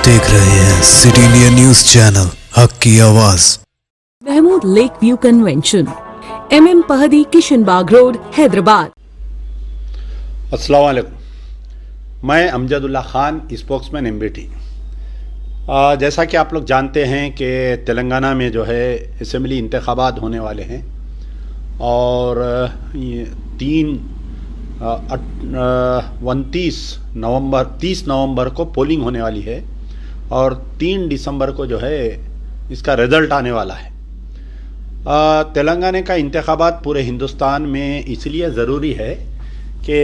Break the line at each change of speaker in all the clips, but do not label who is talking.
देख रहे हैं सिटी इंडिया न्यूज चैनल, हक की आवाज।
Mahmood lake view convention, MM Pahadi, Kishanbagh road, Hyderabad.
अस्सलाम वालेकुम, मैं अमजदुल्ला खान, स्पोक्समैन MBT। जैसा कि आप लोग जानते हैं कि तेलंगाना में जो है असेंबली इंतखाबात होने वाले हैं और 30 नवंबर को पोलिंग होने वाली है और 3 दिसंबर को जो है इसका रिज़ल्ट आने वाला है। तेलंगाना का इंतखाबात पूरे हिंदुस्तान में इसलिए ज़रूरी है कि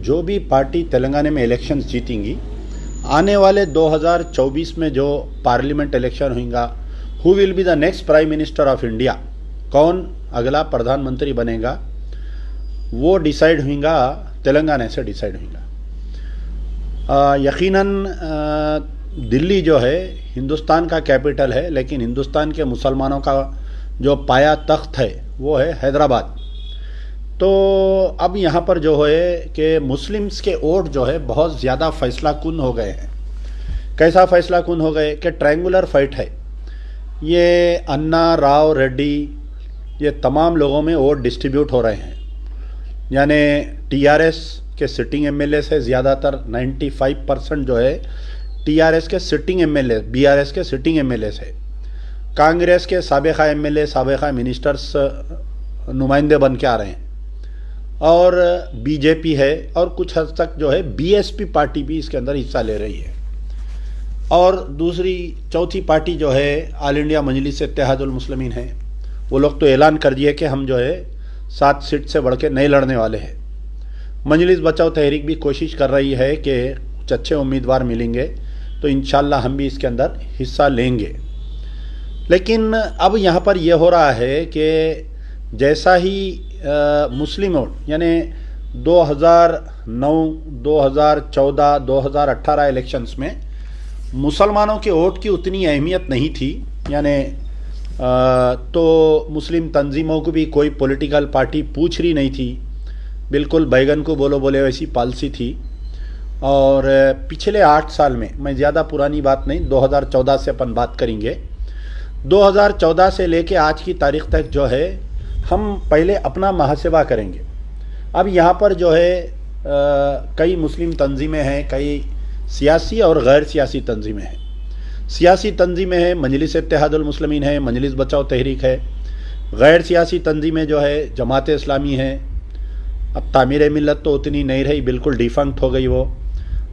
जो भी पार्टी तेलंगाना में इलेक्शंस जीतेंगी, आने वाले 2024 में जो पार्लियामेंट इलेक्शन होगा, who will be the next prime minister of India, कौन अगला प्रधानमंत्री बनेगा, वो डिसाइड होगा तेलंगाना से डिसाइड होगा। यकीनन दिल्ली जो है हिंदुस्तान का कैपिटल है, लेकिन हिंदुस्तान के मुसलमानों का जो पाया तख्त है वो है हैदराबाद। तो अब यहाँ पर जो है कि मुस्लिम्स के वोट जो है बहुत ज़्यादा फैसला कुन हो गए हैं। कैसा फैसला कुन हो गए कि ट्रायंगुलर फाइट है। ये अन्ना, राव, रेड्डी, ये तमाम लोगों में वोट डिस्ट्रीब्यूट हो रहे हैं। यानी TRS के सिटिंग MLA से ज़्यादातर 95% जो है TRS के सिटिंग MLA, BRS के सिटिंग MLA है। कांग्रेस के साबिक़ा MLA, साबिक़ा मिनिस्टर्स नुमाइंदे बन के आ रहे हैं और BJP है और कुछ हद तक जो है BSP पार्टी भी इसके अंदर हिस्सा ले रही है। और चौथी पार्टी जो है ऑल इंडिया मजलिस इत्तेहादुल मुस्लिमीन है। वो लोग तो ऐलान कर दिए कि हम जो है 7 सीट से बढ़ के नहीं लड़ने वाले हैं। मजलिस बचाओ तहरीक भी कोशिश कर रही है कि कुछ अच्छे उम्मीदवार मिलेंगे तो इंशाल्लाह हम भी इसके अंदर हिस्सा लेंगे। लेकिन अब यहाँ पर यह हो रहा है कि जैसा ही मुस्लिम वोट यानी 2009, 2014, 2018 इलेक्शंस में मुसलमानों के वोट की उतनी अहमियत नहीं थी। यानी तो मुस्लिम तंजीमों को भी कोई पॉलिटिकल पार्टी पूछ रही नहीं थी, बिल्कुल बैगन को बोलो बोले वैसी पॉलिसी थी। और पिछले 8 साल में, मैं ज़्यादा पुरानी बात नहीं, 2014 से अपन बात करेंगे। 2014 से लेके आज की तारीख़ तक जो है हम पहले अपना मुहासिबा करेंगे। अब यहाँ पर जो है कई मुस्लिम तंजीमें हैं, कई सियासी और गैर सियासी तंजीमें हैं। सियासी तंजीमें हैं, मजलिस इत्तेहादुल मुस्लिमीन है, मजलिस बचाओ तहरीक है। गैर सियासी तंजीमें जो है जमात इस्लामी है। अब तामीर मिल्लत तो उतनी नहीं रही, बिल्कुल डिफंक्ट हो गई वो।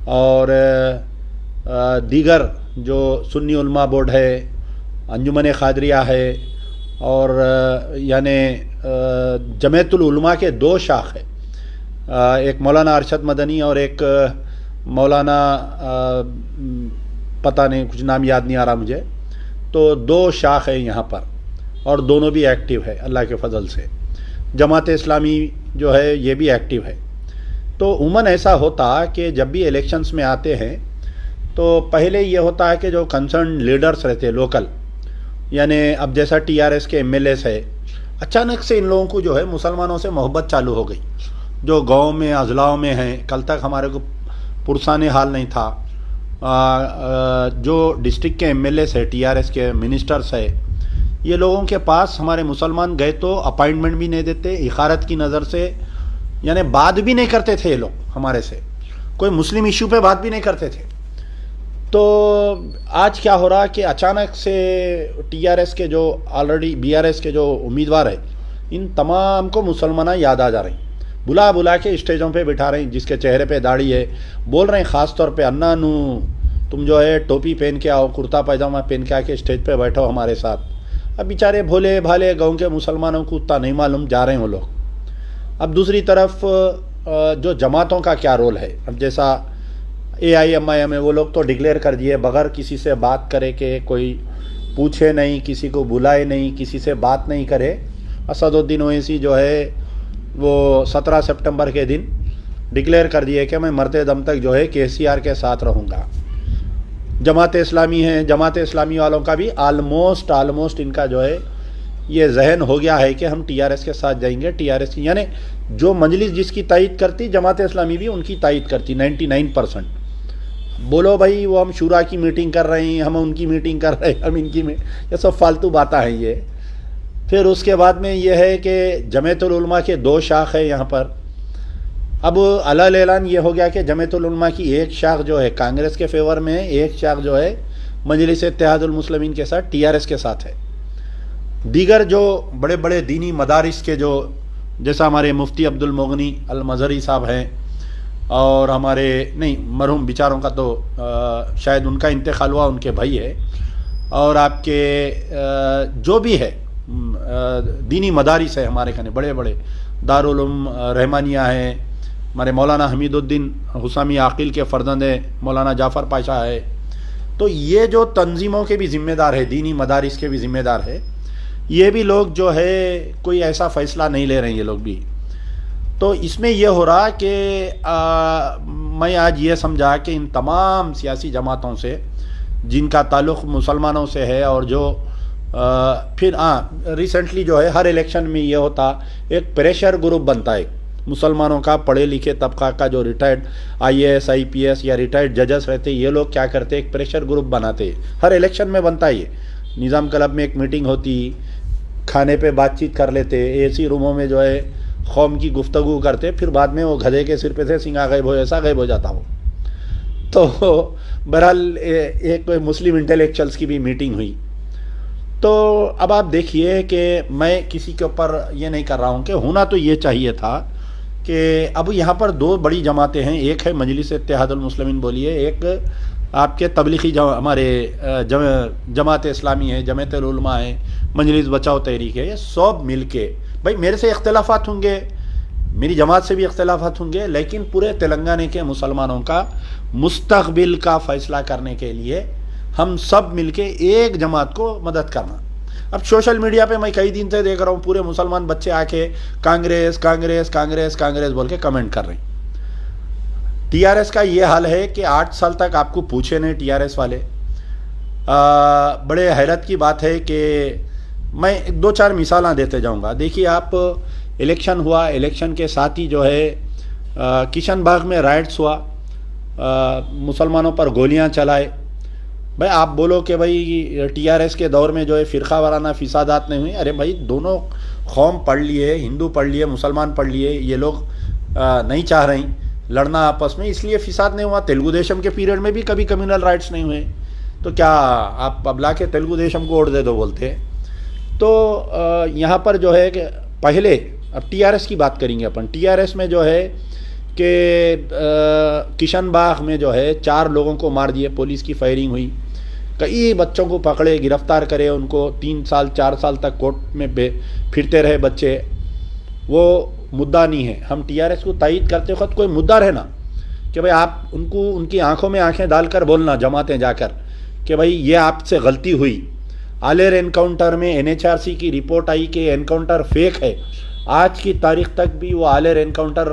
और दीगर जो सुन्नी उलमा बोर्ड है, अंजुमन क़ादरिया है और यानी जमीयतुल उलमा के 2 शाख है, एक मौलाना अरशद मदनी और एक मौलाना पता नहीं, कुछ नाम याद नहीं आ रहा मुझे। तो 2 शाख है यहाँ पर और दोनों भी एक्टिव है अल्लाह के फजल से। जमात इस्लामी जो है ये भी एक्टिव है। तो उमूमन ऐसा होता कि जब भी इलेक्शंस में आते हैं तो पहले ये होता है कि जो कंसर्न लीडर्स रहते हैं लोकल, यानी अब जैसा TRS के MLAs है, अचानक से इन लोगों को जो है मुसलमानों से मोहब्बत चालू हो गई। जो गांव में, अजलाओं में हैं, कल तक हमारे को पुरसाने हाल नहीं था। जो डिस्ट्रिक्ट के MLAs है, TRS के मिनिस्टर्स है, ये लोगों के पास हमारे मुसलमान गए तो अपॉइंटमेंट भी नहीं देते, इखारत की नज़र से, यानी बात भी नहीं करते थे ये लोग हमारे से, कोई मुस्लिम इशू पे बात भी नहीं करते थे। तो आज क्या हो रहा कि अचानक से TRS के जो ऑलरेडी BRS के जो उम्मीदवार है, इन तमाम को मुसलमान याद आ जा रही, बुला बुला के स्टेजों पे बिठा रही, जिसके चेहरे पे दाढ़ी है, बोल रहे हैं ख़ास तौर पे, अन्ना नू तुम जो है टोपी पहन के आओ, कुर्ता पैजामा पहन के आके स्टेज पे बैठो हमारे साथ। अब बेचारे भोले भाले गाँव के मुसलमानों को उतना नहीं मालूम, जा रहे हैं वो लोग। अब दूसरी तरफ जो जमातों का क्या रोल है, अब जैसा AIMIM है, वो लोग तो डिक्लेयर कर दिए बग़ैर किसी से बात करे कि कोई पूछे नहीं, किसी को बुलाए नहीं, किसी से बात नहीं करे। असदुद्दीन ओवैसी जो है वो 17 सितंबर के दिन डिक्लेयर कर दिए कि मैं मरते दम तक जो है KCR के साथ रहूँगा। जमात इस्लामी है, जमात इस्लामी वालों का भी आलमोस्ट इनका जो है ये जहन हो गया है कि हम TRS के साथ जाएंगे। TRS की यानी जो मजलिस जिसकी तायद करती, जमात इस्लामी भी उनकी तायद करती 99%। बोलो भाई वो हम शूरा की मीटिंग कर रहे हैं, हम उनकी मीटिंग कर रहे हैं, हम इनकी ये सब फालतू बातें हैं ये। फिर उसके बाद में ये है कि जमीयतुल उलमा के 2 शाख है यहाँ पर। अब अलग ऐलान ये हो गया कि जमीयतुल उलमा की एक शाख जो है कांग्रेस के फेवर में है, एक शाख जो है मजलिस इत्तेहादुल मुस्लिमीन के साथ टीआरएस के साथ है। दीगर जो बड़े बड़े दीनी मदारिस के जो जैसा हमारे मुफ्ती अब्दुल मोगनी अल मजहरी साहब हैं, और हमारे नहीं मरहूम बेचारों का तो शायद उनका इंतकाल हुआ, उनके भाई है, और आपके जो भी है दीनी मदारिस है हमारे खाने बड़े बड़े दारुल उलूम रहमानिया है, हमारे मौलाना हमीदुद्दीन हुसामी आकिल के फर्जंद मौलाना जाफ़र पाशा है। तो ये जो तंजीमों के भी ज़िम्मेदार है, दीनी मदारिस के भी ज़िम्मेदार है, ये भी लोग जो है कोई ऐसा फ़ैसला नहीं ले रहे हैं ये लोग भी। तो इसमें यह हो रहा कि मैं आज ये समझा कि इन तमाम सियासी जमातों से जिनका ताल्लुक़ मुसलमानों से है, और जो फिर रिसेंटली जो है हर इलेक्शन में ये होता एक प्रेशर ग्रुप बनता है मुसलमानों का, पढ़े लिखे तबका का जो रिटायर्ड आईएएस आईपीएस या रिटायर्ड जजेस रहते, ये लोग क्या करते एक प्रेशर ग्रुप बनाते, हर इलेक्शन में बनता है ये। निज़ाम क्लब में एक मीटिंग होती, खाने पे बातचीत कर लेते, एसी रूमों में जो है कौम की गुफ्तगू करते, फिर बाद में वो गधे के सिर पे से सिंगा गायब हो ऐसा गायब हो जाता हो। तो बहरहाल एक मुस्लिम इंटेलेक्चुअल्स की भी मीटिंग हुई। तो अब आप देखिए कि मैं किसी के ऊपर ये नहीं कर रहा हूँ कि होना तो ये चाहिए था कि अब यहाँ पर 2 बड़ी जमातें हैं, एक है मजलिस इत्तेहादुल मुस्लिमीन बोलिए, एक आपके तबलीगी हमारे जमात इस्लामी है, जमीयतुल उलमा है, मजलिस बचाओ तहरीक है, ये सब मिल के भाई मेरे से इख्तलाफात होंगे, मेरी जमात से भी इख्तलाफात होंगे, लेकिन पूरे तेलंगाना के मुसलमानों का मुस्तकबिल का फ़ैसला करने के लिए हम सब मिलके एक जमात को मदद करना। अब सोशल मीडिया पे मैं कई दिन से देख रहा हूँ पूरे मुसलमान बच्चे आके कांग्रेस कांग्रेस कांग्रेस कांग्रेस बोल के कमेंट कर रहे हैं। टीआरएस का ये हाल है कि 8 साल तक आपको पूछे नहीं टीआरएस वाले। बड़े हैरत की बात है कि मैं 2-4 मिसालां देते जाऊंगा। देखिए आप, इलेक्शन हुआ, इलेक्शन के साथ ही जो है किशन बाग में राइट्स हुआ, मुसलमानों पर गोलियां चलाए। भाई आप बोलो कि भाई टीआरएस के दौर में जो है फ़िरका वाराना फिसादात नहीं हुई, अरे भाई दोनों कौम पढ़ लिए, हिंदू पढ़ लिए, मुसलमान पढ़ लिए, ये लोग नहीं चाह रही लड़ना आपस में, इसलिए फिसाद नहीं हुआ। तेलुगु देशम के पीरियड में भी कभी कम्युनल राइट्स नहीं हुए, तो क्या आप अब ला के तेलुगु देशम को वोट दे दो बोलते। तो यहाँ पर जो है कि पहले, अब टीआरएस की बात करेंगे अपन, टीआरएस में जो है कि किशन बाग में जो है 4 लोगों को मार दिए, पुलिस की फायरिंग हुई, कई बच्चों को पकड़े, गिरफ्तार करे, उनको 3 साल 4 साल तक कोर्ट में फिरते रहे बच्चे। वो मुद्दा नहीं है। हम टीआरएस को तायद करते वक्त कोई मुद्दा रहे ना कि भाई आप उनको उनकी आंखों में आंखें डालकर बोलना जमातें जाकर कि भाई ये आपसे गलती हुई। आलेर एनकाउंटर में एनएचआरसी की रिपोर्ट आई कि एनकाउंटर फेक है। आज की तारीख तक भी वो आलेर एनकाउंटर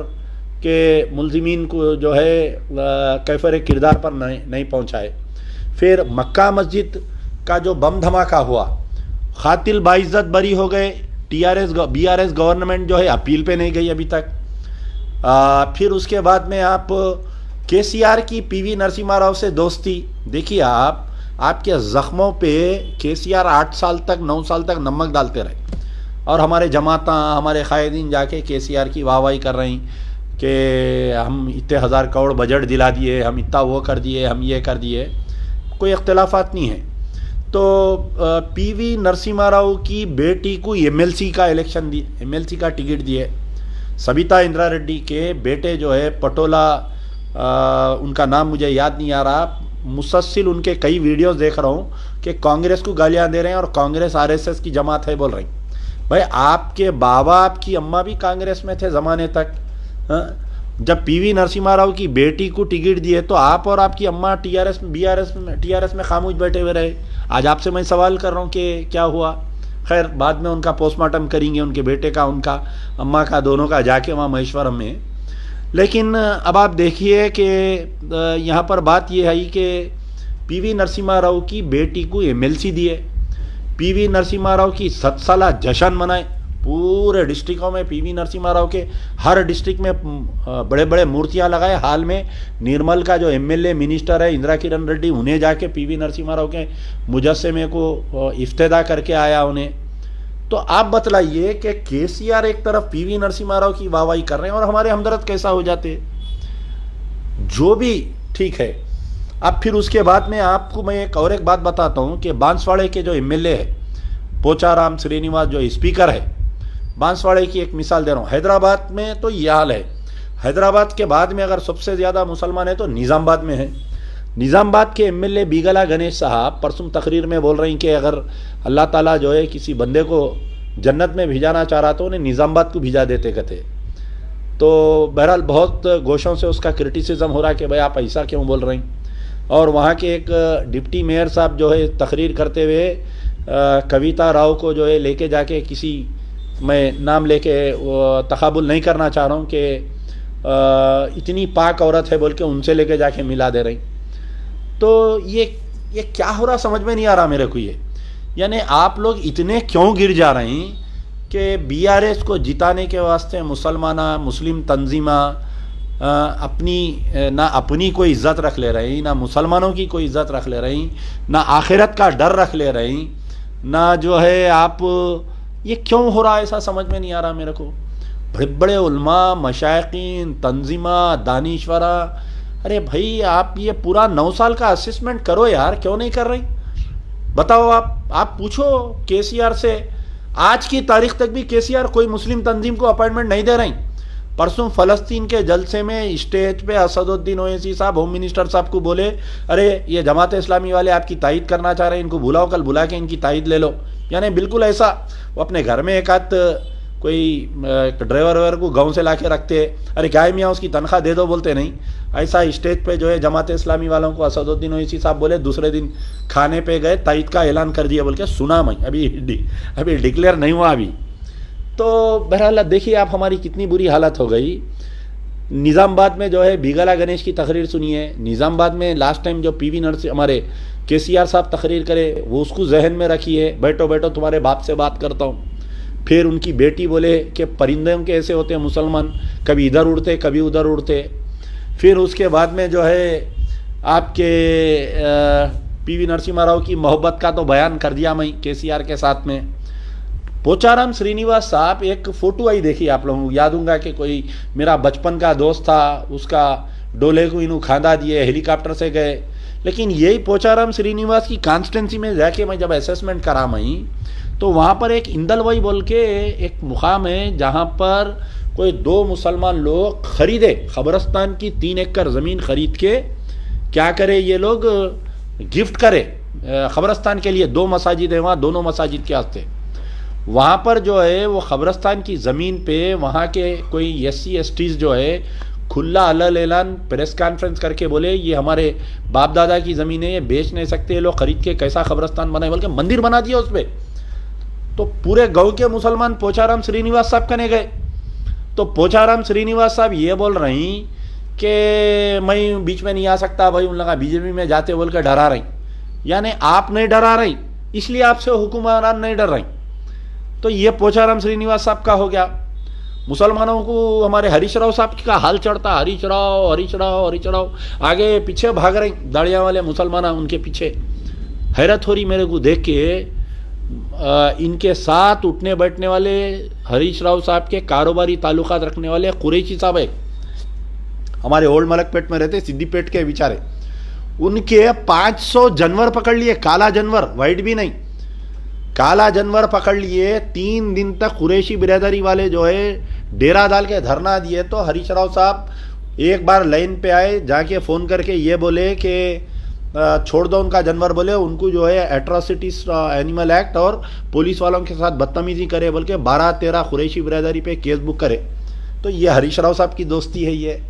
के मुलजिमीन को जो है कैफर किरदार पर नहीं पहुँचाए। फिर मक्का मस्जिद का जो बम धमाका हुआ, खातिल बाइज्जत बरी हो गए, बीआरएस गवर्नमेंट जो है अपील पे नहीं गई अभी तक। फिर उसके बाद में आप केसीआर की पीवी नरसिम्हा राव से दोस्ती, देखिए आप, आपके ज़ख्मों पे केसीआर 8 साल तक 9 साल तक नमक डालते रहे, और हमारे जमाता हमारे कायदीन जाके केसीआर की वाहवाही कर रही कि हम इतने 1000 करोड़ बजट दिला दिए, हम इतना वो कर दिए, हम ये कर दिए, कोई इख्तलाफात नहीं है। तो पीवी नरसिम्हा राव की बेटी को एमएलसी का इलेक्शन दिए, एमएलसी का टिकट दिए। सबिता इंदिरा रेड्डी के बेटे जो है पटोला, उनका नाम मुझे याद नहीं आ रहा, मुसलसल उनके कई वीडियोस देख रहा हूँ कि कांग्रेस को गालियाँ दे रहे हैं और कांग्रेस आरएसएस की जमात है बोल रही। भाई आपके बाबा आपकी अम्मा भी कांग्रेस में थे ज़माने तक। जब पीवी नरसिम्हा राव की बेटी को टिकट दिए तो आप और आपकी अम्मा टीआरएस में खामोश बैठे हुए रहे। आज आपसे मैं सवाल कर रहा हूँ कि क्या हुआ। खैर बाद में उनका पोस्टमार्टम करेंगे, उनके बेटे का, उनका अम्मा का, दोनों का, जाके वहाँ महेश्वरम में। लेकिन अब आप देखिए कि यहाँ पर बात यह है कि पीवी नरसिम्हा राव की बेटी को एमएलसी दिए, पीवी नरसिम्हा राव की 7 साला जश्न मनाए, पूरे डिस्ट्रिक्टों में पीवी नरसिम्हा राव के हर डिस्ट्रिक्ट में बड़े बड़े मूर्तियां लगाए। हाल में निर्मल का जो एमएलए मिनिस्टर है इंदिरा किरण रेड्डी, उन्हें जाके पीवी नरसिम्हा राव के मुजस्समे को इफ्तिदा करके आया उन्हें। तो आप बतलाइए कि केसीआर एक तरफ पीवी नरसिम्हा राव की वाहवाही कर रहे हैं और हमारे हमदर्द कैसा हो जाते। जो भी ठीक है। अब फिर उसके बाद में आपको मैं एक बात बताता हूं कि बांसवाड़े के जो एमएलए है पोचाराम श्रीनिवास, जो स्पीकर है, बांसवाड़े की एक मिसाल दे रहा हूं। हैदराबाद में तो यह हाल है। हैदराबाद के बाद में अगर सबसे ज्यादा मुसलमान है तो निजामाबाद में है। निजामाबाद के एमएलए बीगला गणेश साहब परसों तकरीर में बोल रही हैं कि अगर अल्लाह ताला जो है किसी बंदे को जन्नत में भिजाना चाह रहा तो उन्हें निजामाबाद को भिजा देते कहते। तो बहरहाल बहुत गोशों से उसका क्रिटिसिज्म हो रहा है कि भाई आप ऐसा क्यों बोल रहे हैं। और वहाँ के एक डिप्टी मेयर साहब जो है तकरीर करते हुए कविता राव को जो है लेके जाके किसी, मैं नाम लेके तकाबुल नहीं करना चाह रहा हूँ कि इतनी पाक औरत है बोल के उनसे लेके जाके मिला दे रही। तो ये क्या हो रहा समझ में नहीं आ रहा मेरे को ये। यानी आप लोग इतने क्यों गिर जा रहे हैं कि बीआरएस को जिताने के वास्ते मुस्लिम तंजीमा अपनी कोई इज्जत रख ले रही, ना मुसलमानों की कोई इज्जत रख ले रही, ना आखिरत का डर रख ले रही, ना जो है आप, ये क्यों हो रहा है ऐसा समझ में नहीं आ रहा मेरे को। बड़े बड़े उलमा, मशाइखीन, तंजीमा, दानिश्वरा, अरे भाई आप ये पूरा 9 साल का असेसमेंट करो यार, क्यों नहीं कर रही बताओ। आप पूछो केसीआर से, आज की तारीख तक भी केसीआर कोई मुस्लिम तंजीम को अपॉइंटमेंट नहीं दे रही। परसों फलस्तीन के जलसे में स्टेज पे असदुद्दीन ओवैसी साहब होम मिनिस्टर साहब को बोले, अरे ये जमात इस्लामी वाले आपकी तायद करना चाह रहे हैं, इनको बुलाओ, कल बुला के इनकी तायद ले लो। यानी बिल्कुल ऐसा वो अपने घर में एक आध कोई ड्राइवर वेवर को गाँव से ला के रखते, अरे क्या है मियाँ उसकी तनख्वाह दे दो बोलते नहीं। ऐसा स्टेज पे जो है जमात इस्लामी वालों को असदुद्दीन ओवैसी साहब बोले, दूसरे दिन खाने पे गए, तायद का ऐलान कर दिया बोल के सुना मैं, अभी डिक्लेयर नहीं हुआ अभी। तो बहरहाल देखिए आप हमारी कितनी बुरी हालत हो गई। निज़ामाबाद में जो है बीगला गणेश की तकरीर सुनिए। निज़ामाबाद में लास्ट टाइम जो पीवी नरसिम्हा हमारे केसीआर साहब तकरीर करे वो उसको जहन में रखिए, बैठो बैठो तुम्हारे बाप से बात करता हूँ। फिर उनकी बेटी बोले कि परिंदों के ऐसे होते हैं मुसलमान, कभी इधर उड़ते कभी उधर उड़ते। फिर उसके बाद में जो है आपके पीवी नरसिम्हा राव की मोहब्बत का तो बयान कर दिया मैं केसीआर के साथ में। पोचाराम श्रीनिवास साहब, एक फ़ोटो आई देखी आप लोगों को, याद होगा कि कोई मेरा बचपन का दोस्त था, उसका डोले को इन्हों खांदा दिए, हेलीकॉप्टर से गए। लेकिन यही पोचाराम श्रीनिवास की कॉन्स्टिट्यूंसी में जाके मैं जब असेसमेंट करा मैं, तो वहाँ पर एक इंदलवई बोल के एक मुकाम है जहाँ पर कोई 2 मुसलमान लोग खरीदे, खबरस्तान की 3 एकड़ ज़मीन खरीद के क्या करे ये लोग, गिफ्ट करे खबरस्तान के लिए। 2 मसाजिद है वहाँ, दोनों मसाजिद के वास्ते। वहाँ पर जो है वो खबरस्तान की ज़मीन पे वहाँ के कोई SC STs जो है खुला अलल ऐलान प्रेस कॉन्फ्रेंस करके बोले ये हमारे बाप दादा की ज़मीन है, ये बेच नहीं सकते, लोग खरीद के कैसा खबरस्तान बनाए बोल के मंदिर बना दिया उस पर। तो पूरे गाँव के मुसलमान पोचाराम श्रीनिवास साहब कने गए। तो पोचाराम श्रीनिवास साहब ये बोल रही कि मैं बीच में नहीं आ सकता भाई, उन लगा बीजेपी में जाते बोल कर डरा रही। यानी आप नहीं डरा रही, इसलिए आपसे हुक्मरान नहीं डर रही। तो ये पोचाराम श्रीनिवास साहब का हो गया। मुसलमानों को हमारे हरीश राव साहब का हाल चढ़ता, हरीश राव हरीश राव हरीश राव, आगे पीछे भाग रहे दाड़ियाँ वाले मुसलमान उनके पीछे। हैरत हो रही मेरे को देख के। इनके साथ उठने बैठने वाले हरीश राव साहब के कारोबारी ताल्लुकात रखने वाले कुरैशी साहब है, हमारे ओल्ड मलकपेट में रहते, सिद्दीपेट के बेचारे, उनके 500 जानवर पकड़ लिए, काला जानवर, वाइट भी नहीं, काला जानवर पकड़ लिए। 3 दिन तक कुरैशी बिरादरी वाले जो है डेरा डाल के धरना दिए। तो हरीश राव साहब एक बार लाइन पे आए, जाके फ़ोन करके ये बोले कि छोड़ दो उनका जानवर, बोले उनको जो है एट्रोसिटीज एनिमल एक्ट और पुलिस वालों के साथ बदतमीजी करे बोल के 12-13 कुरैशी बिरादरी पे केस बुक करे। तो ये हरीश राव साहब की दोस्ती है। ये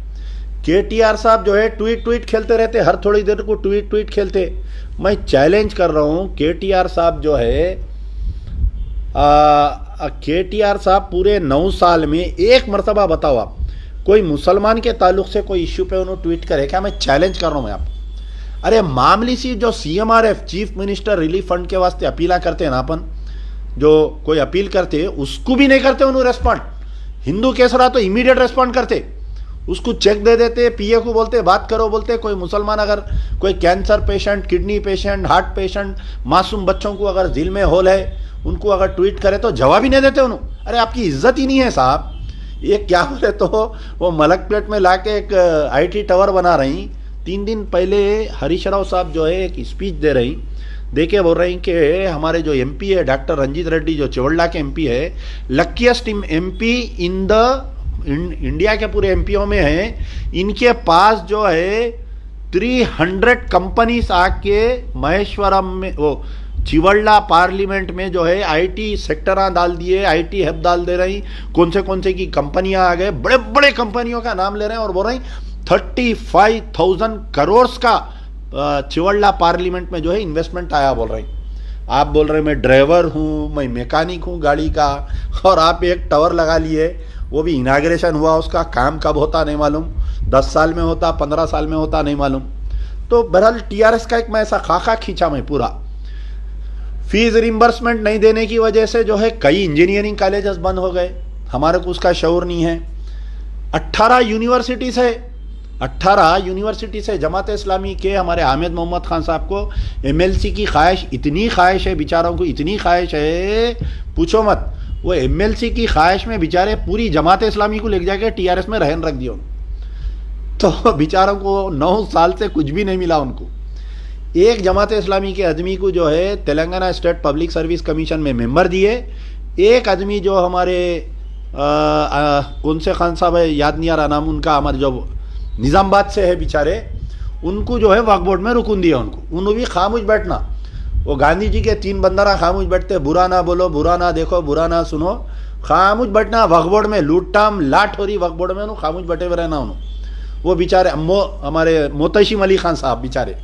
KTR साहब जो है ट्वीट खेलते रहते, हर थोड़ी देर को ट्वीट खेलते। मैं चैलेंज कर रहा हूँ KTR साहब जो है, KTR साहब पूरे 9 साल में एक मरतबा बताओ आप कोई मुसलमान के ताल्लुक से कोई इश्यू पे उन्होंने ट्वीट करे क्या? मैं चैलेंज कर रहा हूँ मैं आप। अरे मामूली सी जो CMRF chief minister relief fund के वास्ते अपीला करते हैं ना अपन, जो कोई अपील करते उसको भी नहीं करते उन्होंने रेस्पॉन्ड। हिंदू केस रहा तो इमीडिएट रेस्पॉन्ड करते, उसको चेक दे देते, पीए को बोलते बात करो, बोलते कोई मुसलमान अगर कोई cancer patient, kidney patient, heart patient, मासूम बच्चों को अगर दिल में होल है उनको अगर ट्वीट करे तो जवाब ही नहीं देते उन्होंने। अरे आपकी इज्जत ही नहीं है साहब। ये क्या बोले तो वो मलक प्लेट में लाके एक आईटी टावर बना रही। 3 दिन पहले हरीश राव साहब जो है एक स्पीच दे रही, देखे बोल रही कि हमारे जो एमपी है डॉक्टर रंजीत रेड्डी जो चिवड़ला के एमपी है, luckiest MP in the India के पूरे एमपीओ में है। इनके पास जो है 300 कंपनीज आके महेश्वरम में वो चिवड़ला पार्लियामेंट में जो है आईटी सेक्टर डाल दिए, आईटी हब डाल दे रही। कौन से की कंपनियां आ गए, बड़े बड़े कंपनियों का नाम ले रहे हैं और बोल रही 35,000 करोड़ का चिवड़ला पार्लियामेंट में जो है इन्वेस्टमेंट आया बोल रही। आप बोल रहे मैं ड्राइवर हूँ, मैं मैकेनिक हूँ गाड़ी का, और आप एक टावर लगा लिए, वो भी इनाग्रेशन हुआ, उसका काम कब होता नहीं मालूम, 10 साल में होता, 15 साल में होता नहीं मालूम। तो बहरहाल टीआरएस का एक मैं ऐसा खाका खींचा मैं पूरा। फीस रिम्बर्समेंट नहीं देने की वजह से जो है कई इंजीनियरिंग कॉलेजेस बंद हो गए, हमारे को उसका शऊर नहीं है। 18 यूनिवर्सिटीज है, 18 यूनिवर्सिटी से जमात इस्लामी के हमारे हामिद मोहम्मद खान साहब को एमएलसी की ख्वाहिश, इतनी ख्वाहिश है बेचारों को, इतनी ख्वाहिश है पूछो मत। वो एमएलसी की ख्वाहिश में बेचारे पूरी जमात इस्लामी को लेके जाके टीआरएस में रहन रख दिया उन्होंने। तो बेचारों को 9 साल से कुछ भी नहीं मिला उनको। एक जमात इस्लामी के आदमी को जो है Telangana state public service commission में मेंबर दिए, एक आदमी जो हमारे कौन से खान साहब है याद नहीं आ रहा नाम उनका, हमारे जो निज़ामबाद से है बेचारे, उनको जो है वक्फ बोर्ड में रुकन दिया उनको। उन्होंने भी खामोश बैठना, वो गांधी जी के 3 बंदरा खामोश बैठते, बुरा ना बोलो, बुरा ना देखो, बुरा ना सुनो, खामोश बैठना वक्फ बोर्ड में। लूटटाम लाट हो रही वक्फ बोर्ड में, उन्होंने खामोश बैठे हुए रहना उन्होंने। वो बेचारे हमारे मोतशिम अली खान साहब बेचारे,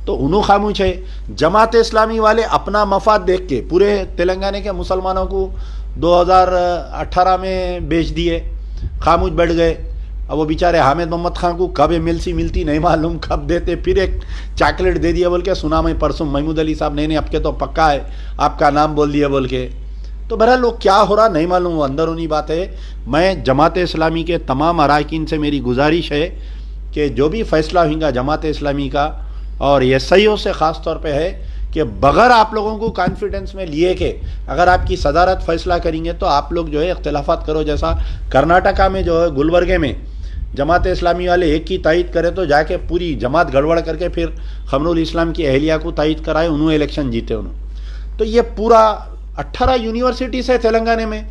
तो उन्होंने खामोश है। जमात इस्लामी वाले अपना मफाद देख के पूरे तेलंगाना के मुसलमानों को 2018 में बेच दिए, खामोश बैठ गए। अब वो बेचारे हामिद मोहम्मद खान को कब एमएलसी मिलती नहीं मालूम, कब देते, फिर एक चॉकलेट दे दिया बोल के सुना मैं परसों महमूद अली साहब, नहीं आपके तो पक्का है, आपका नाम बोल दिया बोल के। तो बहरहाल लोग क्या हो रहा नहीं मालूम, वो अंदरूनी बात है। मैं जमात इस्लामी के तमाम अरकान से मेरी गुजारिश है कि जो भी फैसला होगा जमात इस्लामी का और एसआईओ से ख़ास तौर पे है कि बगैर आप लोगों को कॉन्फिडेंस में लिए के अगर आपकी सदारत फैसला करेंगे तो आप लोग जो है इख्तिलाफात करो। जैसा कर्नाटका में जो है गुलबर्गे में जमात इस्लामी वाले एक की तायद करें तो जाके पूरी जमात गड़बड़ करके फिर खमरुल इस्लाम की अहलिया को तायद कराए, उन्होंने इलेक्शन जीते उन्होंने। तो ये पूरा 18 यूनिवर्सिटीज़ है तेलंगाना में,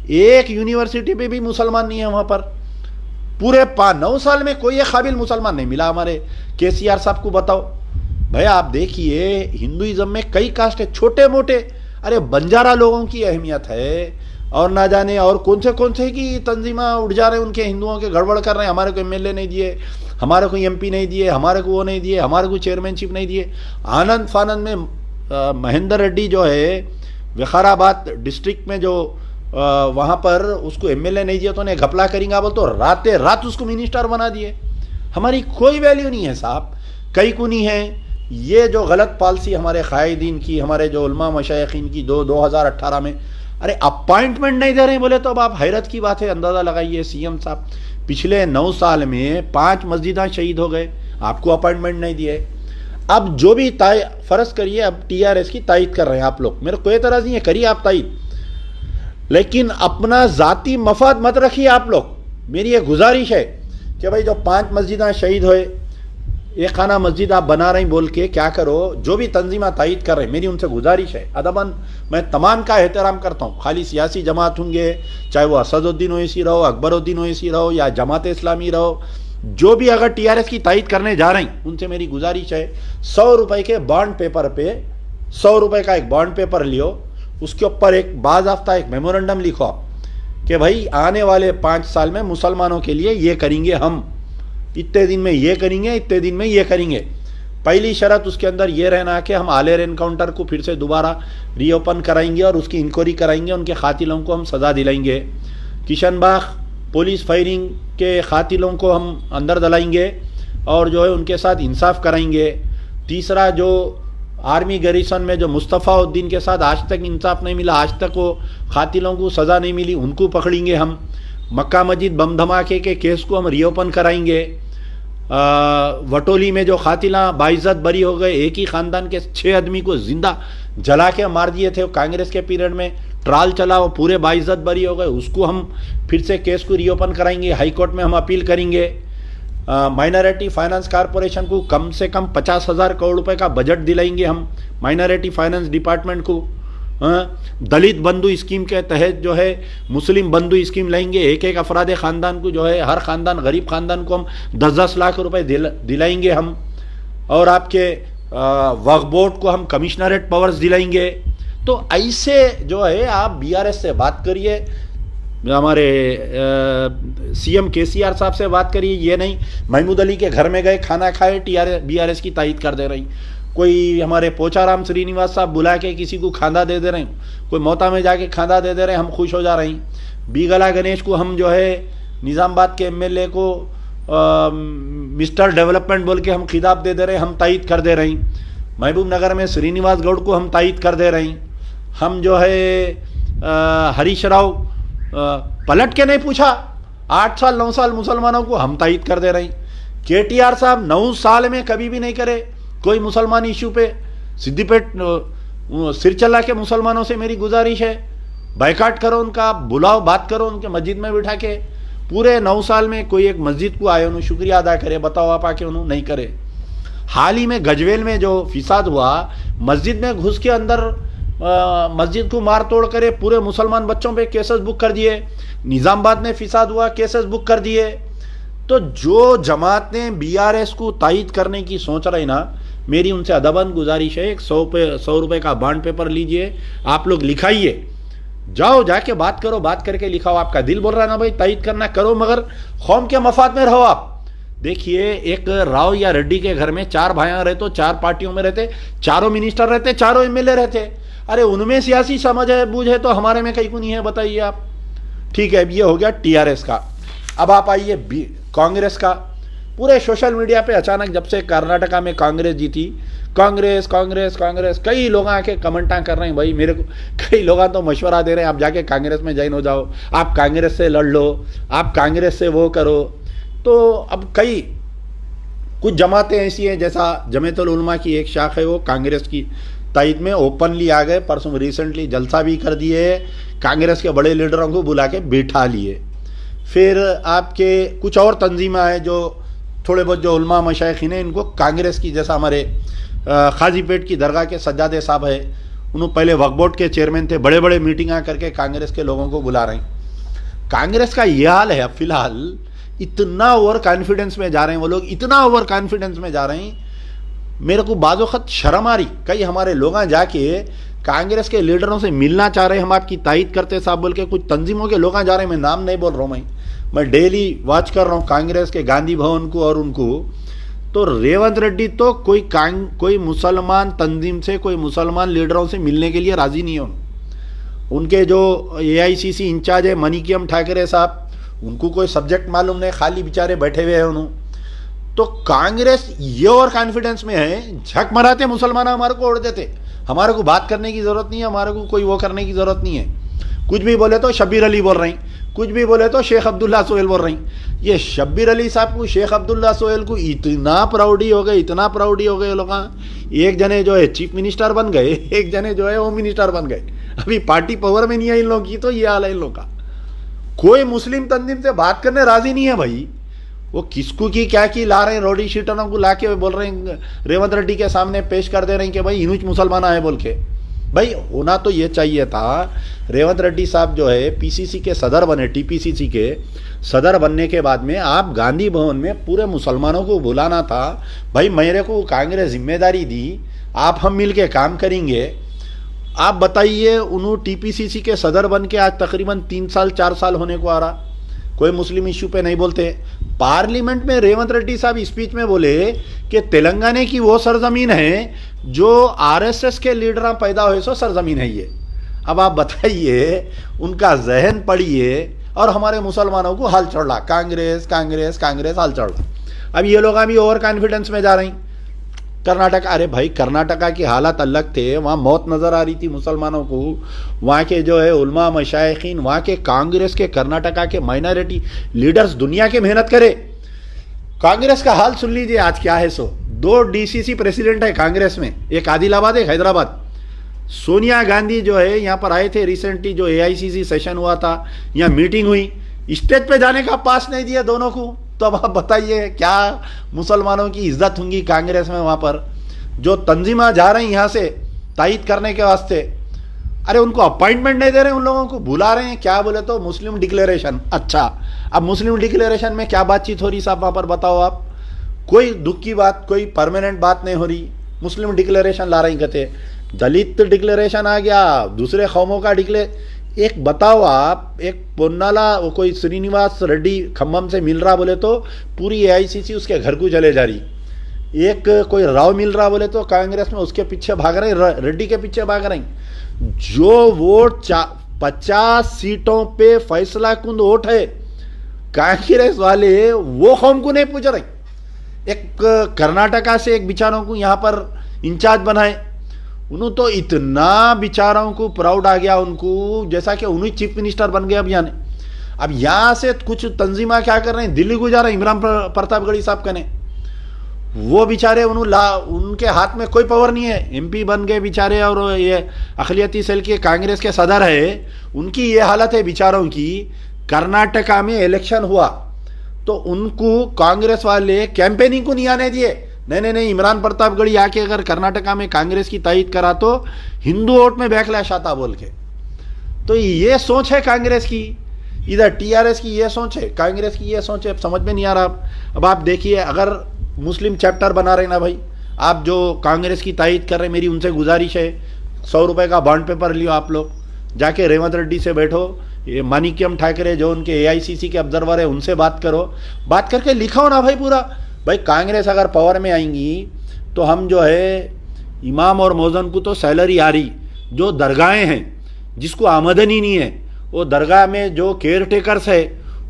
एक यूनिवर्सिटी पे भी मुसलमान नहीं है वहाँ पर। पूरे 9 साल में कोई एक काबिल मुसलमान नहीं मिला हमारे केसीआर साहब को। बताओ भाई, आप देखिए हिंदुइज्म में कई कास्ट है छोटे मोटे, अरे बंजारा लोगों की अहमियत है और ना जाने और कौन से की तंजीमा उड़ जा रहे हैं उनके, हिंदुओं के गड़बड़ कर रहे हैं। हमारे को एमएलए नहीं दिए, हमारे को एमपी नहीं दिए, हमारे को वो नहीं दिए, हमारे को चेयरमैनशिप नहीं दिए। आनंद फानंद में महेंद्र रेड्डी जो है विकाराबाद डिस्ट्रिक्ट में जो वहाँ पर उसको एमएलए नहीं दिया तो उन्हें घपला करेंगे बोल तो रातें रात उसको मिनिस्टर बना दिए। हमारी कोई वैल्यू नहीं है साहब, कई को नहीं है। ये जो गलत पॉलिसी हमारे कायदीन की, हमारे जो उलमा मशाइखीन की 2018 में, अरे अपॉइंटमेंट नहीं दे रहे बोले तो अब आप हैरत की बात है। अंदाज़ा लगाइए सीएम साहब पिछले 9 साल में 5 मस्जिदां शहीद हो गए, आपको अपॉइंटमेंट नहीं दिए। अब जो भी फ़र्ज़ करिए अब टीआरएस की तायद कर रहे हैं आप लोग, मेरे कोई एतराज़ नहीं है, करिए आप तायद, लेकिन अपना ज़ाती मफाद मत रखिए आप लोग। मेरी ये गुजारिश है कि भाई जो 5 मस्जिदां शहीद हुए, एक खाना मस्जिद आप बना रही बोल के क्या करो, जो भी तंजीमा तायद कर रहे हैं मेरी उनसे गुजारिश है। अदबन मैं तमाम का एहतराम करता हूँ, खाली सियासी जमात होंगे, चाहे वो असदुद्दीन ओवैसी रहो, अकबरुद्दीन ओवैसी रहो या जमात इस्लामी रहो, जो भी अगर टीआरएस की तायद करने जा रही उनसे मेरी गुजारिश है 100 रुपये के बॉन्ड पेपर पे 100 रुपये का एक बॉन्ड पेपर लियो, उसके ऊपर एक बाज़ाफ्ता एक मेमोरेंडम लिखो आप कि भाई आने वाले 5 साल में मुसलमानों के लिए ये करेंगे, हम इतने दिन में ये करेंगे, इतने दिन में ये करेंगे। पहली शर्त उसके अंदर ये रहना कि हम आलेर एनकाउंटर को फिर से दोबारा रीओपन कराएंगे और उसकी इंक्वायरी कराएंगे, उनके कातिलों को हम सज़ा दिलाएंगे। किशनबाग पुलिस फायरिंग के कातिलों को हम अंदर दलाएंगे और जो है उनके साथ इंसाफ कराएंगे। तीसरा जो आर्मी गैरिसन में जो मुस्तफ़ाउद्दीन के साथ आज तक इंसाफ नहीं मिला, आज तक वो कातिलों को सज़ा नहीं मिली, उनको पकड़ेंगे हम। मक्का मस्जिद बम धमाके के केस को हम रीओपन कराएंगे। वटोली में जो कातिला बाइज्जत बरी हो गए, एक ही ख़ानदान के 6 आदमी को जिंदा जला के मार दिए थे कांग्रेस के पीरियड में, ट्रायल चला, वो पूरे बाइज्जत बरी हो गए, उसको हम फिर से केस को रीओपन कराएंगे। हाई कोर्ट में हम अपील करेंगे। माइनॉरिटी फाइनेंस कॉरपोरेशन को कम से कम 50,000 करोड़ रुपए का बजट दिलाएंगे हम माइनॉरिटी फाइनेंस डिपार्टमेंट को। दलित बंधु स्कीम के तहत जो है मुस्लिम बंधु स्कीम लाएंगे, एक एक अफराद ख़ानदान को जो है, हर ख़ानदान गरीब ख़ानदान को हम 10-10 लाख रुपए दिलाएंगे हम। और आपके वक्फ बोर्ड को हम कमिश्नरेट पावर्स दिलाएंगे। तो ऐसे जो है आप बीआरएस से बात करिए, हमारे सीएम केसीआर साहब से बात करिए, ये नहीं महमूद अली के घर में गए खाना खाए बीआरएस की तायद कर दे रही, कोई हमारे पोचाराम श्रीनिवास साहब बुला के किसी को खाना दे दे रहे हैं, कोई मोता में जाके खाना दे दे रहे हैं, हम खुश हो जा रहे हैं। बीगला गणेश को हम जो है निज़ामबाद के एमएलए को मिस्टर डेवलपमेंट बोल के हम खिताब दे रहे हैं, हम तायद कर दे रहे हैं। महबूब नगर में श्रीनिवास गौड़ को हम तायद कर दे रहे हैं। हम जो है हरीश राव पलट के नहीं पूछा, 8 साल 9 साल मुसलमानों को हम तायद कर दे रहे हैं। केटीआर साहब 9 साल में कभी भी नहीं करे कोई मुसलमान इशू पे। सिद्दीपेट सिरचल्ला के मुसलमानों से मेरी गुजारिश है, बाइकाट करो उनका, बुलाओ, बात करो उनके मस्जिद में बिठा के। पूरे 9 साल में कोई एक मस्जिद को आए, उन्होंने शुक्रिया अदा करे, बताओ आप आके, उन्होंने नहीं करे। हाल ही में गजवेल में जो फिसाद हुआ, मस्जिद में घुस के अंदर मस्जिद को मार तोड़ करे, पूरे मुसलमान बच्चों पे केसेस बुक कर दिए। निज़ामबाद में फिसाद हुआ, केसेस बुक कर दिए। तो जो जमात ने बीआरएस को तायद करने की सोच रही ना, मेरी उनसे अदबन गुजारिश है, 100 रुपए का बॉन्ड पेपर लीजिए, आप लोग लिखाइए, जाओ जाके बात करो, बात करके लिखाओ। आपका दिल बोल रहा है ना भाई तायद करना, करो, मगर कौम के मफाद में रहो आप। देखिए, एक राव या रेड्डी के घर में 4 भाइयां रहते, 4 पार्टियों में रहते, चारों मिनिस्टर रहते, चारों एमएलए रहते। अरे उनमें सियासी समझ है, बूझ है, तो हमारे में कहीं को नहीं है, बताइए आप। ठीक है, ये हो गया टीआरएस का। अब आप आइए कांग्रेस का। पूरे सोशल मीडिया पे अचानक जब से कर्नाटका में कांग्रेस जीती, कांग्रेस कांग्रेस कांग्रेस, कई लोग आके कमेंटा कर रहे हैं। भाई मेरे को कई लोग तो मशवरा दे रहे हैं, आप जाके कांग्रेस में ज्वाइन हो जाओ, आप कांग्रेस से लड़ लो, आप कांग्रेस से वो करो। तो अब कई कुछ जमातें ऐसी हैं, जैसा जमीयतुल उलमा की एक शाख है, वो कांग्रेस की तायद में ओपनली आ गए। परसों रिसेंटली जलसा भी कर दिए, कांग्रेस के बड़े लीडरों को बुला के बिठा लिए। फिर आपके कुछ और तंजीमें हैं जो थोड़े बहुत जो उलमा मशाइखीन हैं, इनको कांग्रेस की, जैसा हमारे खाजीपेट की दरगाह के सज्जादे साहब है, उन्होंने पहले वक्फ बोर्ड के चेयरमैन थे, बड़े बड़े मीटिंग करके कांग्रेस के लोगों को बुला रहे हैं। कांग्रेस का ये हाल है अब फिलहाल, इतना ओवर कॉन्फिडेंस में जा रहे हैं वो लोग, इतना ओवर कॉन्फिडेंस में जा रहे हैं, मेरे को बाज़ वक़्त शर्म आ रही। कई हमारे लोग जाके कांग्रेस के लीडरों से मिलना चाह रहे हैं, हम आपकी तायद करते साहब बोल के, कुछ तंजीमों के लोग जा रहे हैं, मैं नाम नहीं बोल रहा हूँ, मैं डेली वॉच कर रहा हूँ कांग्रेस के गांधी भवन को और उनको। तो रेवंत रेड्डी तो कोई मुसलमान तंजीम से, कोई मुसलमान लीडरों से मिलने के लिए राज़ी नहीं है। उनके जो एआईसीसी इंचार्ज है मनीकियम ठाकरे साहब, उनको कोई सब्जेक्ट मालूम नहीं, खाली बेचारे बैठे हुए हैं उन्होंने। तो कांग्रेस ये और कॉन्फिडेंस में है, झक मराते मुसलमान हमारे को ओढ़ देते, हमारे को बात करने की ज़रूरत नहीं है, हमारे को कोई वो करने की ज़रूरत नहीं है। कुछ भी बोले तो शब्बीर अली बोल रही, कुछ भी बोले तो शेख अब्दुल्ला सोहेल बोल रही। ये शब्बीर अली साहब को, शेख अब्दुल्ला सोहेल को इतना प्राउडी हो गए, इतना प्राउडी हो गए लोग। एक जने जो है चीफ मिनिस्टर बन गए, एक जने जो है होम मिनिस्टर बन गए। अभी पार्टी पावर में नहीं है इन लोगों की, तो ये हाल है इन लोगों का। कोई मुस्लिम तंजीम से बात करने राजी नहीं है भाई। वो किसको की क्या की ला रहे हैं, रोडी शीटरों को ला के बोल रहे हैं, रेवंत रेड्डी के सामने पेश कर दे रहे हैं कि भाई इनुच मुसलमान है बोल के। भाई होना तो ये चाहिए था, रेवंत रेड्डी साहब जो है पीसीसी के सदर बने, टीपीसीसी के सदर बनने के बाद में आप गांधी भवन में पूरे मुसलमानों को बुलाना था। भाई मेरे को कांग्रेस जिम्मेदारी दी, आप हम मिल के काम करेंगे। आप बताइए, उन्होंने टीपीसीसी के सदर बन के आज तकरीबन 3 साल 4 साल होने को आ रहा, कोई मुस्लिम इश्यू पे नहीं बोलते। पार्लियामेंट में रेवंत रेड्डी साहब स्पीच में बोले कि तेलंगाना की वो सरजमीन है जो आरएसएस के लीडर पैदा हुए, सो सरजमीन है ये। अब आप बताइए, उनका जहन पढ़िए, और हमारे मुसलमानों को हाल चढ़ रहा, कांग्रेस कांग्रेस कांग्रेस हाल चढ़ रहा। अब ये लोग अभी ओवर कॉन्फिडेंस में जा रही। कर्नाटक, अरे भाई कर्नाटका की हालत अलग थे, वहाँ मौत नज़र आ रही थी मुसलमानों को, वहाँ के जो है उलमा मशाइखीन, वहाँ के कांग्रेस के कर्नाटका के माइनॉरिटी लीडर्स दुनिया के मेहनत करे। कांग्रेस का हाल सुन लीजिए आज क्या है। सो 2 डीसीसी प्रेसिडेंट है कांग्रेस में, एक आदिलाबाद एक हैदराबाद। सोनिया गांधी जो है यहाँ पर आए थे रिसेंटली, जो एआईसीसी सेशन हुआ था, यहाँ मीटिंग हुई, स्टेज पे जाने का पास नहीं दिया दोनों को। तो अब आप बताइए क्या मुसलमानों की इज्जत होंगी कांग्रेस में। वहाँ पर जो तंजीमा जा रही यहाँ से तायद करने के वास्ते, अरे उनको अपॉइंटमेंट नहीं दे रहे, उन लोगों को बुला रहे हैं। क्या बोले तो मुस्लिम डिक्लेरेशन। अच्छा, अब मुस्लिम डिक्लेरेशन में क्या बातचीत हो रही साहब वहाँ पर बताओ आप। कोई दुख की बात, कोई परमानेंट बात नहीं हो रही, मुस्लिम डिक्लेरेशन ला रही कहते। दलित डिक्लेरेशन आ गया, दूसरे कौमों का एक बताओ आप, एक पोन्नाला वो कोई श्रीनिवास रेड्डी खम्भम से मिल रहा बोले तो पूरी एआईसीसी उसके घर को चले जा रही। एक कोई राव मिल रहा बोले तो कांग्रेस में उसके पीछे भाग रही, रेड्डी के पीछे भाग रही। जो वोट 50 सीटों पे फैसला कुंद वोट है, कांग्रेस वाले वो कौम को नहीं पूछ रहे। एक कर्नाटका से एक बिचारों को यहाँ पर इंचार्ज बनाए, उन्होंने तो इतना बिचारों को प्राउड आ गया उनको, जैसा कि उन्हीं चीफ मिनिस्टर बन गए अब यहाँ। अब यहाँ से कुछ तंजीमा क्या कर रहे हैं, दिल्ली को जा रहे हैं इमरान प्रतापगढ़ी साहब कने। वो बेचारे उनके हाथ में कोई पावर नहीं है, एमपी बन गए बेचारे, और ये अखिलियती सेल के कांग्रेस के सदर है, उनकी ये हालत है बेचारों की। कर्नाटका में इलेक्शन हुआ तो उनको कांग्रेस वाले कैंपेनिंग को नहीं आने दिए। नहीं, इमरान प्रतापगढ़ी आके अगर कर्नाटका में कांग्रेस की तायद करा तो हिंदू वोट में बैकलैश आता बोल के। तो ये सोच है कांग्रेस की, इधर टीआरएस की ये सोच है, कांग्रेस की ये सोच है, समझ में नहीं आ रहा। अब आप देखिए, अगर मुस्लिम चैप्टर बना रहे ना भाई, आप जो कांग्रेस की तायद कर रहे, मेरी उनसे गुजारिश है, 100 रुपये का बॉन्ड पेपर लियो आप लोग, जाके रेवंत रेड्डी से बैठो, ये मानिक्यम ठाकरे जो उनके एआईसीसी के ऑब्जर्वर है उनसे बात करो, बात करके लिखाओ ना भाई पूरा। भाई कांग्रेस अगर पावर में आएंगी तो हम जो है इमाम और मौजन को तो सैलरी आ रही, जो दरगाहें हैं जिसको आमदनी नहीं है, वो दरगाह में जो केयर टेकर्स है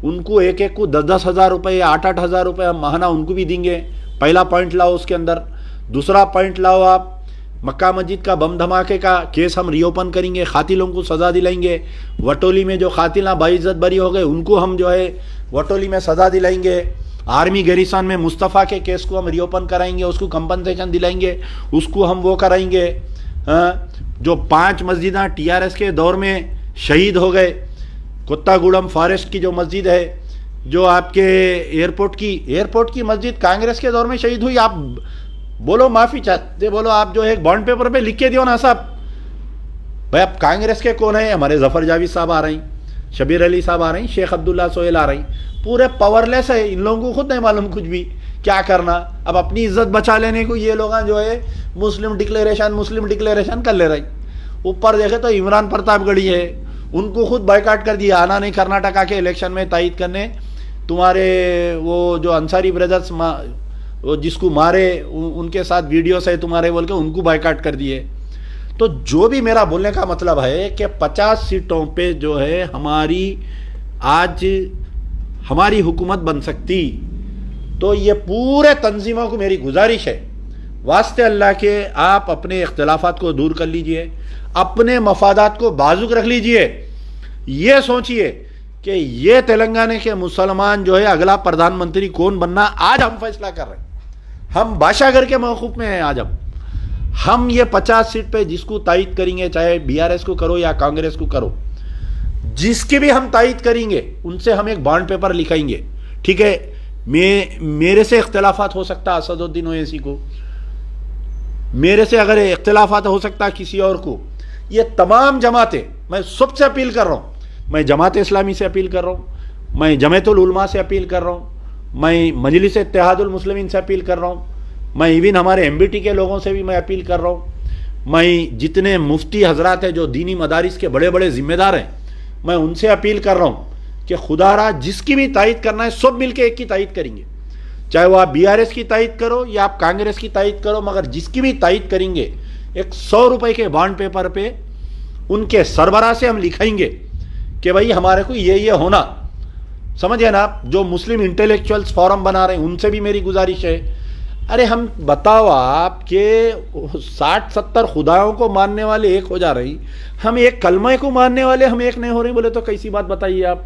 उनको एक एक को 10-10 हज़ार रुपये या 8-8 हज़ार रुपये हम माहाना उनको भी देंगे। पहला पॉइंट लाओ उसके अंदर। दूसरा पॉइंट लाओ आप, मक्का मस्जिद का बम धमाके का केस हम रीओपन करेंगे, खातिलों को सज़ा दिलाएंगे। वटोली में जो खातिला बाइज्जत बरी हो गए उनको हम जो है वटोली में सज़ा दिलाएंगे। आर्मी गैरिसन में मुस्तफ़ा के केस को हम रीओपन कराएंगे, उसको कंपनसेशन दिलाएंगे, उसको हम वो कराएंगे। जो 5 मस्जिदां टीआरएस के दौर में शहीद हो गए, कोत्तागुड़म फॉरेस्ट की जो मस्जिद है, जो आपके एयरपोर्ट की मस्जिद कांग्रेस के दौर में शहीद हुई। आप बोलो माफ़ी चाहते, बोलो आप जो है एक बॉन्ड पेपर पे लिख के दियो ना साहब। भाई अब कांग्रेस के कौन है, हमारे जफर जावेद साहब आ रहे हैं, शबीर अली साहब आ रहे हैं, शेख अब्दुल्ला सोहेल आ रही, पूरे पावरलेस है, इन लोगों को खुद नहीं मालूम कुछ भी क्या करना। अब अपनी इज्जत बचा लेने को ये लोग जो है मुस्लिम डिक्लेरेशन कर ले रही। ऊपर देखे तो इमरान प्रतापगढ़ी है, उनको खुद बाइकाट कर दिया, आना नहीं कर्नाटका के इलेक्शन में तायद करने। तुम्हारे वो जो अंसारी ब्रदर्स वो जिसको मारे उनके साथ वीडियोस है तुम्हारे बोल के उनको बाइकाट कर दिए। तो जो भी मेरा बोलने का मतलब है कि 50 सीटों पे जो है हमारी हुकूमत बन सकती। तो ये पूरे तंजीमों को मेरी गुजारिश है, वास्ते अल्लाह के आप अपने इख्तिलाफात को दूर कर लीजिए, अपने मफादात को बाजुक रख लीजिए। ये सोचिए कि ये तेलंगाना के मुसलमान जो है अगला प्रधानमंत्री कौन बनना, आज हम फैसला कर रहे हैं। हम बादशाहगर के मौकूफ में हैं। आज हम ये 50 सीट पे जिसको तायद करेंगे, चाहे बीआरएस को करो या कांग्रेस को करो, जिसकी भी हम तायद करेंगे उनसे हम एक बॉन्ड पेपर लिखाएंगे। ठीक है, मेरे से इख्तिलाफात हो सकता है असदुद्दीन ओवैसी को, मेरे से अगर इख्तिलाफात हो सकता है किसी और को। ये तमाम जमातें, मैं सबसे अपील कर रहा हूँ, मैं जमात इस्लामी से अपील कर रहा हूँ, मैं जमातुल उलमा से अपील कर रहा हूँ, मैं मजलिस इत्तेहादुल मुस्लिमीन से अपील कर रहा हूँ, मैं इवन हमारे एमबीटी के लोगों से भी मैं अपील कर रहा हूँ, मैं जितने मुफ्ती हजरात हैं जो दीनी मदारिस के बड़े बड़े जिम्मेदार हैं, मैं उनसे अपील कर रहा हूँ कि खुदारा जिसकी भी तायद करना है सब मिलके एक की तायद करेंगे। चाहे वो आप बीआरएस की तायद करो या आप कांग्रेस की तायद करो, मगर जिसकी भी तायद करेंगे एक 100 रुपये के बॉन्ड पेपर पे उनके सरबराह से हम लिखाएंगे कि भाई हमारे को ये होना। समझिए ना आप, जो मुस्लिम इंटेलेक्चुअल्स फोरम बना रहे हैं उनसे भी मेरी गुजारिश है, अरे हम बताओ आप कि 60-70 खुदाओं को मानने वाले एक हो जा रही, हम एक कलमा को मानने वाले हम एक नहीं हो रहे, बोले तो कैसी बात बताइए आप,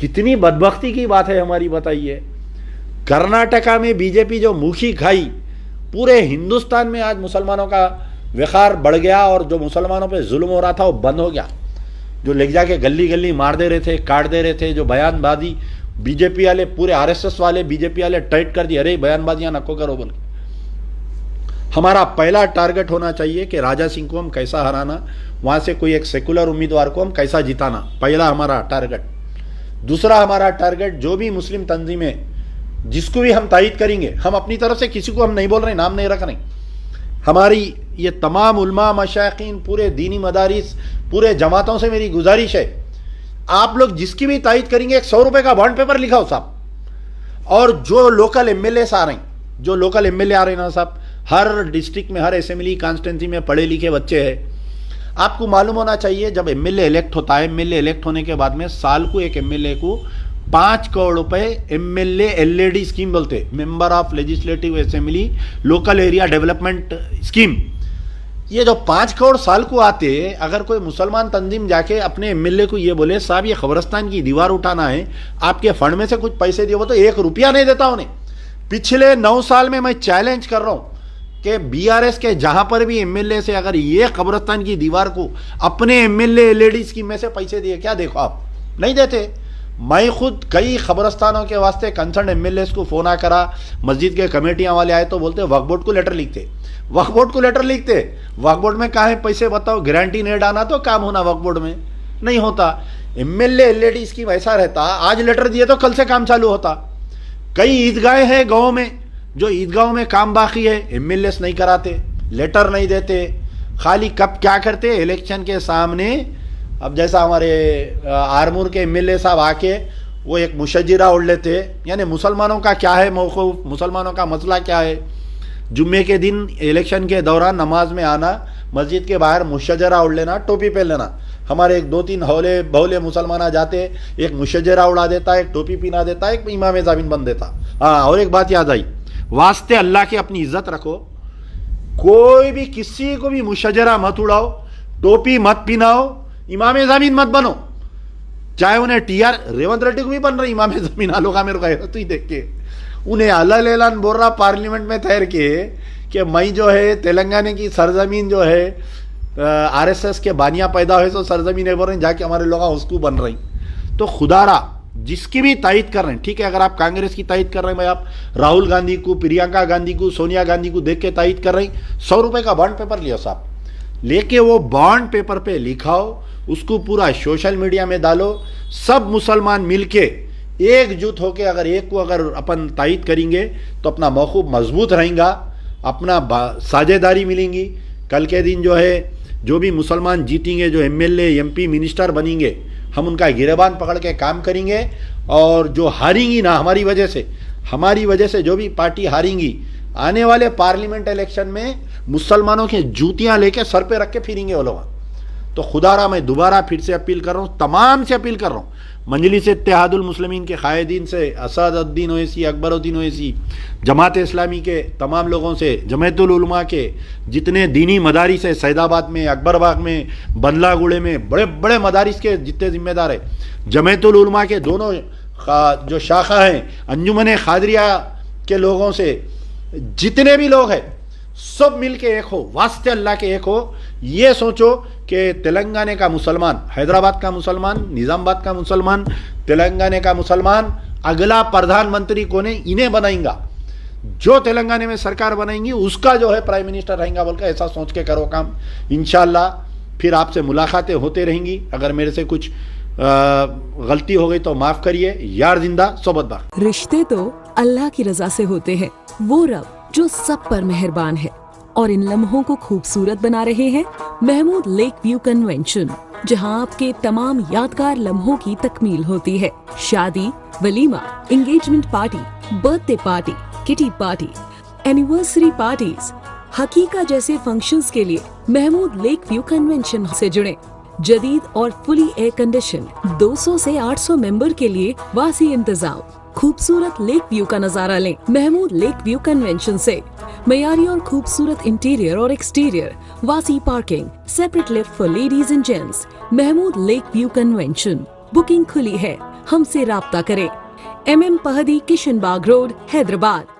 कितनी बदबख्ती की बात है हमारी, बताइए। कर्नाटका में बीजेपी जो मुखी खाई, पूरे हिंदुस्तान में आज मुसलमानों का विखार बढ़ गया और जो मुसलमानों पे जुल्म हो रहा था वो बंद हो गया। जो ले जाके गली गली मार दे रहे थे, काट दे रहे थे, जो बयानबाजी बीजेपी वाले, पूरे आरएसएस वाले बीजेपी वाले टाइट कर दिए, अरे बयानबाजियां नको करो बोल। हमारा पहला टारगेट होना चाहिए कि राजा सिंह को हम कैसा हराना, वहां से कोई एक सेकुलर उम्मीदवार को हम कैसा जिताना, पहला हमारा टारगेट। दूसरा हमारा टारगेट, जो भी मुस्लिम तंजीमें जिसको भी हम तायद करेंगे, हम अपनी तरफ से किसी को हम नहीं बोल रहे, नाम नहीं रख रहे, हमारी ये तमाम उलमा मशाइखीन, पूरे दीनी मदारिस, पूरे जमातों से मेरी गुजारिश है, आप लोग जिसकी भी तायद करेंगे 100 रुपए का बॉन्ड पेपर लिखाओ साहब। और जो लोकल एमएलए आ रहे हैं, जो लोकल एमएलए आ रहे हैं ना साहब, हर डिस्ट्रिक्ट में, हर असेंबली कॉन्स्टिट्यूंसी में पढ़े लिखे बच्चे हैं। आपको मालूम होना चाहिए, जब एमएलए इलेक्ट होता है, एमएलए इलेक्ट होने के बाद में साल को एक एमएलए को 5 करोड़ रुपए एमएलए एलएडी स्कीम बोलते, member of legislative assembly local area development scheme, ये जो 5 करोड़ साल को आते, अगर कोई मुसलमान तंजीम जाके अपने एमएलए को ये बोले साहब ये खबरस्तान की दीवार उठाना है, आपके फंड में से कुछ पैसे दिए, वो तो 1 रुपया नहीं देता उन्हें। पिछले 9 साल में मैं चैलेंज कर रहा हूं कि बीआरएस के जहां पर भी एमएलए से अगर ये कब्रिस्तान की दीवार को अपने एमएलए एलईडी स्कीम में से पैसे दिए, क्या देखो आप, नहीं देते। मैं खुद कई खबरस्तानों के वास्ते कंसर्न एमएलए को फोन करा, मस्जिद के कमेटियां वाले आए तो बोलते वक्फ बोर्ड को लेटर लिखते, वक्फ बोर्ड को लेटर लिखते, वक्फ बोर्ड में कहाँ है पैसे बताओ, गारंटी नहीं डालना तो काम होना वक्फ बोर्ड में नहीं होता। एमएलए एलईडी स्कीम ऐसा रहता, आज लेटर दिए तो कल से काम चालू होता। कई ईदगाहें हैं गाँव में, जो ईदगाहों में काम बाकी है, एमएलए नहीं कराते, लेटर नहीं देते, खाली कब क्या करते, इलेक्शन के सामने। अब जैसा हमारे आरमूर के एमएलए साहब आके वो एक मुशज्जरा उड़ लेते, यानी मुसलमानों का क्या है मौक़िफ़, मुसलमानों का मसला क्या है। जुम्मे के दिन इलेक्शन के दौरान नमाज में आना, मस्जिद के बाहर मुशज्जरा उड़ लेना, टोपी पहन लेना। हमारे एक 2-3 हौले बहुले मुसलमान आ जाते, एक मुशज्जरा उड़ा देता, एक टोपी पहना देता, एक इमाम ज़मीन बन देता। हाँ, और एक बात याद आई, वास्ते अल्लाह की अपनी इज्जत रखो, कोई भी किसी को भी मुशज्जरा मत उड़ाओ, टोपी मत पहनाओ, इमाम ज़मीन मत बनो। चाहे उन्हें टीआर रेवंत रेड्डी को भी बन रहे इमाम ज़मीन, आलोगा मेरे को तो ही देख के उन्हें अल्लाह ऐलान बोल रहा पार्लियामेंट में ठहर के कि मैं जो है तेलंगाना की सरजमीन जो है आरएसएस के बानिया पैदा हुए, तो सरजमीन है बोल रहे हैं, जाके हमारे लोग उसको बन रही। तो खुदारा जिसकी भी तायद कर रहे हैं, ठीक है, अगर आप कांग्रेस की तायद कर रहे हैं भाई, आप राहुल गांधी को, प्रियंका गांधी को, सोनिया गांधी को देख के तायद कर रहे हैं, 100 रुपए का बॉन्ड पेपर लियो साहब, लेके वो बॉन्ड पेपर पे लिखाओ, उसको पूरा सोशल मीडिया में डालो, सब मुसलमान मिलके एकजुट होके अगर एक को अगर अपन तायद करेंगे तो अपना मौक़िफ़ मजबूत रहेगा, अपना साझेदारी मिलेंगी। कल के दिन जो है जो भी मुसलमान जीतेंगे, जो एमएलए एमपी मिनिस्टर बनेंगे, हम उनका गिरबान पकड़ के काम करेंगे। और जो हारेंगी ना हमारी वजह से जो भी पार्टी हारेंगी, आने वाले पार्लियामेंट इलेक्शन में मुसलमानों की जूतियां लेके सर पे रख के फिरेंगे वो लोग। तो खुदारा मैं दोबारा फिर से अपील कर रहा हूँ, तमाम से अपील कर रहा हूँ, मजलिस इत्तेहादुल मुस्लिमीन के कायदीन से, असदुद्दीन ओवैसी, अकबरुद्दीन ओवैसी, जमात इस्लामी के तमाम लोगों से, जमायतुल उलमा के जितने दीनी मदारिस है, सैदाबाद में, अकबरबाग में, बंदलागुड़े में, बड़े बड़े मदारिस के जितने जिम्मेदार है, जमायतुल उलमा के दोनों जो शाखा हैं, अंजुमन खादरिया के लोगों से, जितने भी लोग हैं, सब मिल के एक हो, वास्ते अल्लाह के एक हो। ये सोचो कि तेलंगाना का मुसलमान, हैदराबाद का मुसलमान, निज़ामाबाद का मुसलमान, तेलंगाना का मुसलमान अगला प्रधानमंत्री कौन है, इन्हें बनाएंगा, जो तेलंगाना में सरकार बनाएंगी उसका जो है प्राइम मिनिस्टर रहेगा बोल के ऐसा सोच के करो काम। इंशाल्लाह फिर आपसे मुलाकातें होते रहेंगी। अगर मेरे से कुछ गलती हो गई तो माफ करिए। यार जिंदा सोबत बाग।
रिश्ते तो अल्लाह की रजा से होते हैं, वो रब जो सब पर मेहरबान है। और इन लम्हों को खूबसूरत बना रहे हैं महमूद लेक व्यू कन्वेंशन, जहां आपके तमाम यादगार लम्हों की तकमील होती है। शादी, वलीमा, engagement party, birthday party, kitty party, anniversary parties, हकीका जैसे फंक्शंस के लिए महमूद लेक व्यू कन्वेंशन से जुड़े। जदीद और फुली एयर कंडीशन 200 से 800 मेंबर के लिए वासी इंतजाम, खूबसूरत लेक व्यू का नजारा लें महमूद लेक व्यू कन्वेंशन से। मयारी और खूबसूरत इंटीरियर और एक्सटीरियर, वासी parking, separate lift for ladies and gents. Mahmood lake view convention. Booking खुली है, हमसे राब्ता करें। MM Pahadi, Kishan Bagh road, Hyderabad.